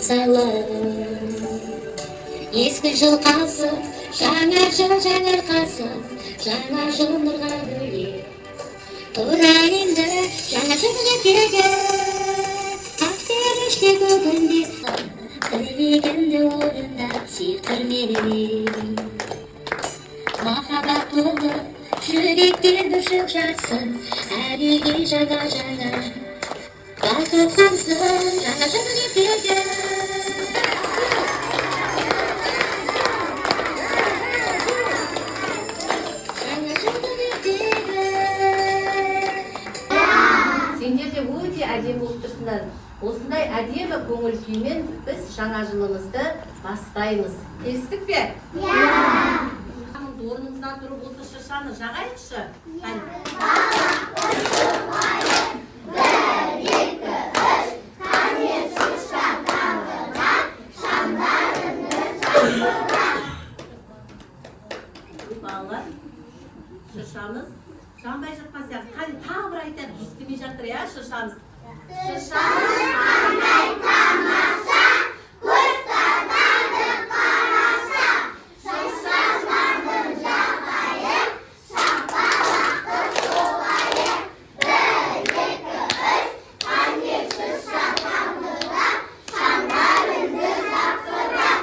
салып. Ескі жыл қалсын, жаңа жыл жаңарқасын, жаңа жыл нұрға бөлеп. Тура енді жаңа жылға келген, ақтөбеште бүгінде тілегімді орындап сиқырменен. Махаббат толы жүректен бүршік жарсын, әліге жаңа бақыт қонсын, жаңа жылға келген. Сендер де өте әдемі болып тұрсыңдар. Осындай әдемі көңіл күймен біз жаңа жылымызды бастаймыз. Келістік пе? Орнымыздан тұрып осы шыршаны жағайықшы. Балалар, шыршамыз жанбай жатқан сияқты. Қане тағы бір айтайық, естімей жатыр я шыршамыз. Шыршамыз қандай тамаша, көз қараша, шыршалардың жағайық, шапалақты соғайық. 1, 2, 3, қане шырша тамдырап, шамдарыңды жақтырап.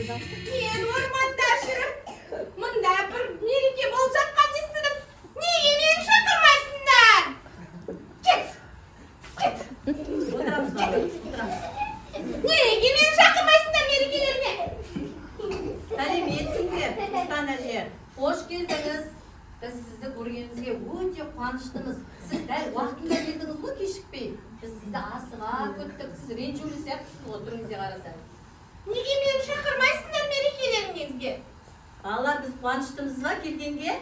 Мен орманда жүріп, мұнда бір мереке болып жатқан естідім. Неге мені шақырмайсыңдар? Кет! Неге мені шақырмайсыңдар мерекелеріне? Сәлеметсіңдер, Ұстан әже. Қош келдіңіз. Біз сізді көргенімізге өте қуаныштымыз. Сіз дәл уақытында келдіңіз ғой, кешікпей. Біз сізді асыға күттік. Сіз ренжулі сияқтысыз ғой, түріңізге қарасаң. Неге мені шақырмайсыңдар мерекелеріңізге? Балалар, біз қуаныштымыз ба келгенге?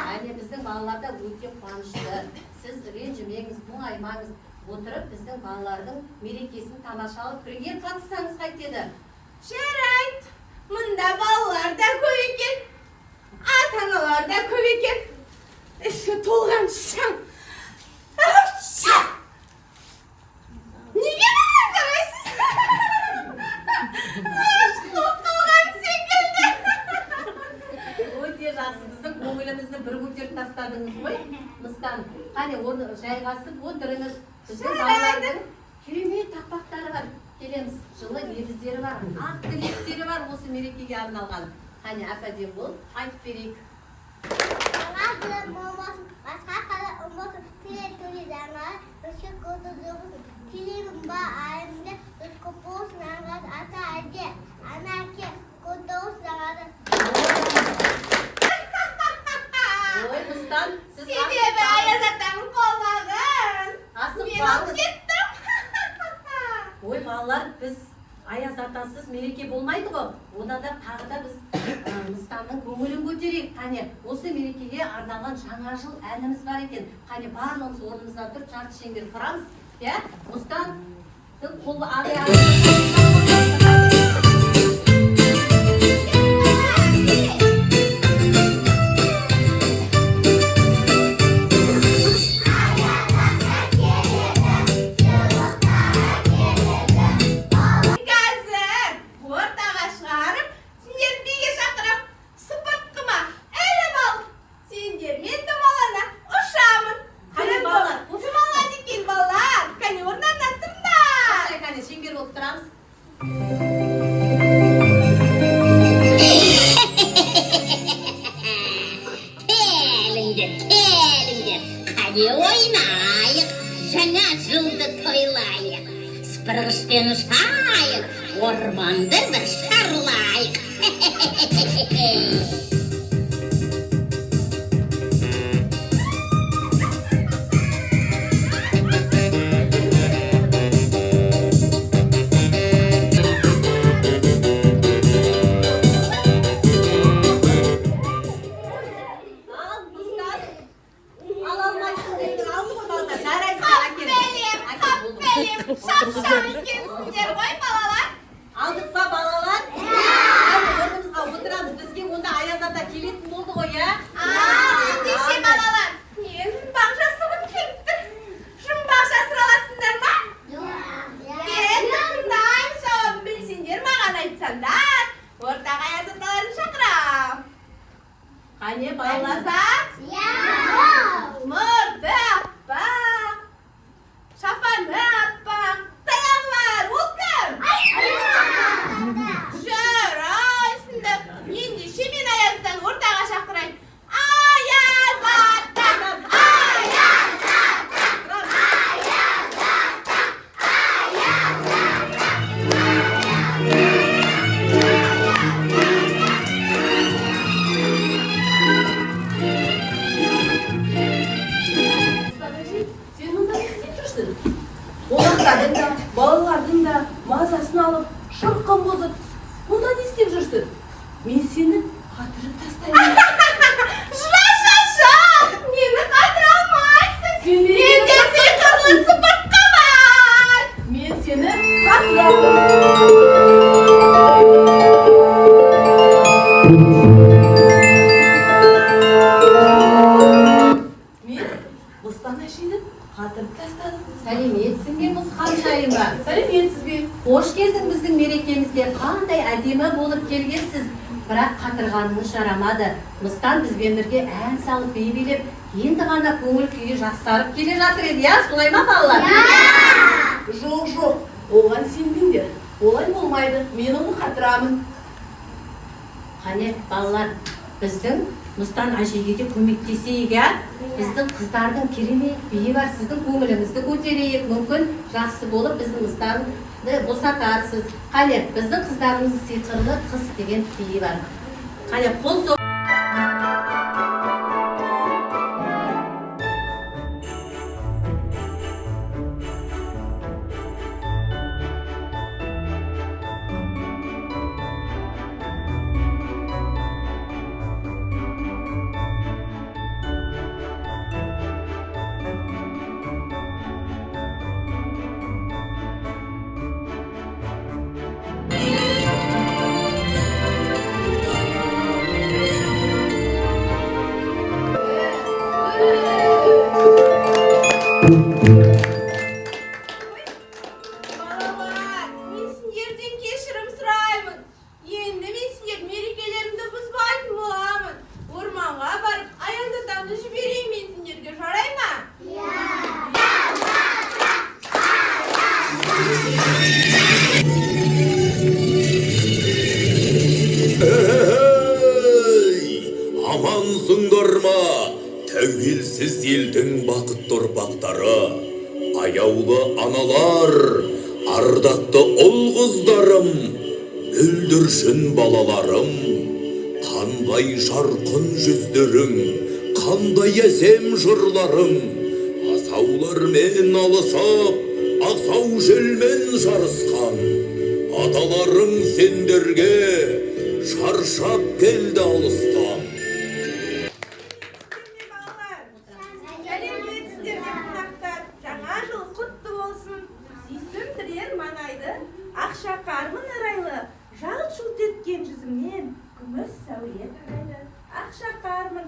Әне біздің балалар да өте қуанышты. Сіз ренжімеңіз, мұңаймаңыз. Отырып біздің балалардың мерекесін тамашалап бірге қатыссаңыз қайтеді. Жарайт, мұнда балалар да көп екен, ата-аналар да көп екен. Іші толған шаң. Неге мені қарайсыз? Өте жақсы, біздің көңілімізді бір көтеріп тастадыңыз ғой. Мыстан, қане оны жайғасып отырыңыз. Біздің балалардың керемет тақпақтары бар. Келеміз, жылы лебіздері бар, ақ тілектері бар осы мерекеге арналған. Қане әп-әдемі болып айтып берейік. Жаңа жыл болмасын, басқа қала ұмбасын, тіле жаңа, үші көзі жоғысын. Келемін ба айымды, үскі болсын аңғады, ата әже, ана әке, көзі olsun аңғады. Ой, Мыстан, сіз Себебі Аяз атамын қолағын. Мен алып кеттім. Ой, балалар, біз Аяз атасыз мереке болмайды ғой. Одан да тағы да біз Мыстанның көңілін көтерейік. Қане, осы мерекеге арналған жаңа жыл әніміз бар екен. Қане, барлығымыз орнымыздан тұрып жарты шеңбер құрамыз. Я, Мыстандың қолы шеңбер болып тұрамыз. бірге ойнайық, жаңа жылды тойлайық. Сыпырғышпен ұшайық, орманды бір шарлайық. Шапшаң екенсіңдер ғой, балалар. Алдық па, балалар? Орнымызға отырамыз. Бізге онда Аяз ата келетін болды ғой, я? Ендеше, балалар, мен жұмбақ жасырып келіп жұмбақ жасыра аласыңдар ма? Тыңдайын, жауабын білсеңдер маған айтсаңдар. Ортаға Аяз аталарын шақырам. Қане, балалар? Мұрты аппақ, шапаны аппақ, таяғы бар, ол кім? Жарайсыңдар. Ендеше мен Аяздан ортаға шақырайын. Аяз ата! Аяз ата! Аяз ата! Сен мұнда не істеп жүрсің? Қонақтардың да, балалардың да мазасын алып, шырқын бұзып, мұнда не істеп жүрсің? Мен сені қатырып тастаймын. Мені қатыра алмайсың. Сен Менде сиқырлы сыпыртқа бар. Мен сені қатырамын. Мен Мұстан әшейді қатырып тастадым. Сәлеметсің бе, Мұсқан ба? Сәлеметсіз бе? Қош келдің біздің мерекемізге. Қандай әдемі болып келгенсіз. Бірақ қатырғаныңыз жарамады. Мұстан бізбен бірге ән салып би билеп, енді ғана көңіл күйі жақсарып келе жатыр еді, я? Солай ма, балалар? Жоқ, оған сенбеңдер. Олай болмайды. Мен оны қатырамын. Қане, балалар, біздің Мұстан әжеге де көмектесейік, я? Біздің қыздардың керемет биі бар, сіздің көңіліңізді көтерейік. Мүмкін жақсы болып біздің Мұстанды босатарсыз. Қане, біздің қыздарымыз сиқырлы қыз деген биі бар. Қане, қол соқ. Балалар, мен сендерден кешірім сұраймын. Енді мен сендер мерекелерімді бұзбайтын боламын. Орманға барып, Аяз атамды жіберейін мен сендерге, жарай ма? Амансыңдар ма? Тәуелсіз елдің бақытты ұрпақтары, аяулы аналар, ардақты ұл қыздарым, бүлдіршін балаларым, қандай жарқын жүздерің, қандай әсем жырларың, асаулармен алысып, асау желмен жарысқан, аталарың сендерге шаршап келді алыстан. Сәлеметсіздер ме қонақтар, жаңа жыл құтты болсын. Сүйсіндірер маңайды, ақша қармын арайлы, жалт жұлт еткен жүзімнен күміс сәуле тарайды. Ақша қармын.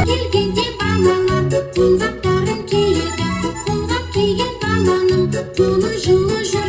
Келгенде балалар қолғаптарын киеді, қолғап киген баланың қолы жылы жүр.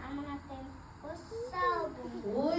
аманаттан сау болыңыз. Ой,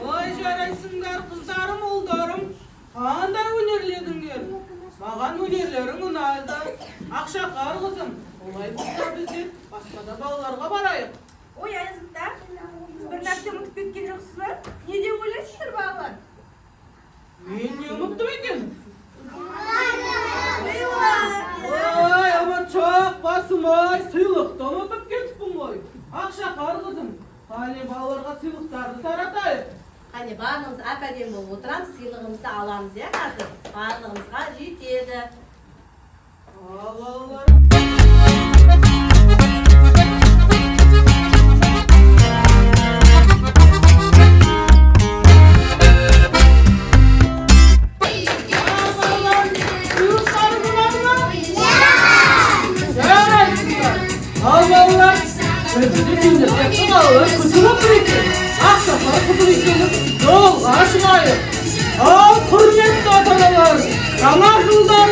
Ой жарайсыңдар қыздарым, ұлдарым, қандай өнерледіңдер? Маған өнерлерің ұнайды. Ақшақар қызым, олай болса біз де басқа да балаларға барайық. Ой, Аязаттар, бір нәрсе ұмытып кеткен жоқсыздар? Не деп ойлайсыздар, балалар? Мен не ұмыттым екен? Сыйлық! Ой, аманшақ басым-ай, сыйлықты ұмытып кетіппін ғой. Ақшақар қызым, қане балаларға сыйлықтарды таратайық. қане барлығымыз әп-әдемі болып отырамыз, сыйлығымызды аламыз, иә қазір. Барлығымызға жетеді. Ал балаларым. Al ballar, özünü dinlesin ağır kutulu peki. Akşamlar kutulu ikiniz yol açmayın. Al kurnetli atalar, Ramazan'dan